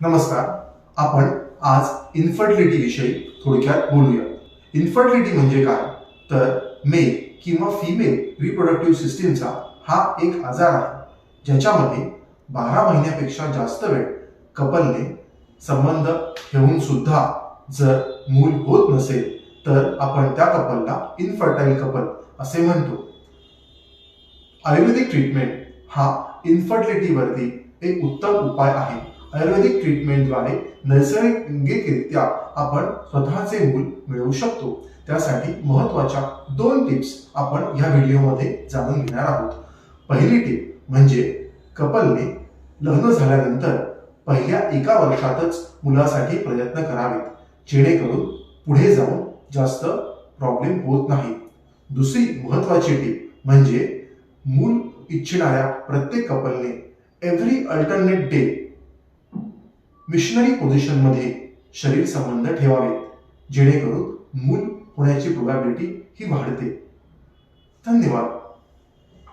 नमस्कार. आपण आज इन्फर्टिलिटी विषयी थोडक्यात बोलूया. इन्फर्टिलिटी म्हणजे काय? तर मेल किंवा फिमेल रिप्रोडक्टिव्ह सिस्टीमचा हा एक आजार आहे, ज्याच्यामध्ये 12 महिन्यापेक्षा जास्त वेळ कपलने संबंध ठेवून सुद्धा जर मूल होत नसेल तर आपण त्या कपलला इनफर्टाईल कपल असे म्हणतो. आयुर्वेदिक ट्रीटमेंट हा इन्फर्टिलिटीवरती एक उत्तम उपाय आहे. आयुर्वेदिक ट्रीटमेंटद्वारे नैसर्गिकरित्या आपण स्वतःचे मूल मिळवू शकतो. त्यासाठी महत्त्वाच्या 2 टिप्स आपण या व्हिडिओमध्ये जाणून घेणार आहोत. पहिली टिप म्हणजे कपलने लग्न झाल्यानंतर पहिल्या 1 वर्षातच मुलासाठी प्रयत्न करावेत, जेणेकरून पुढे जाऊन जास्त प्रॉब्लेम होत नाही. दुसरी महत्त्वाची टिप म्हणजे मूल इच्छिणाऱ्या प्रत्येक कपलने एव्हरी अल्टरनेट डे मिशनरी पोझिशनमध्ये शरीर संबंध ठेवावेत, जेणेकरून मूल होण्याची प्रोबॅबिलिटी ही वाढते. धन्यवाद.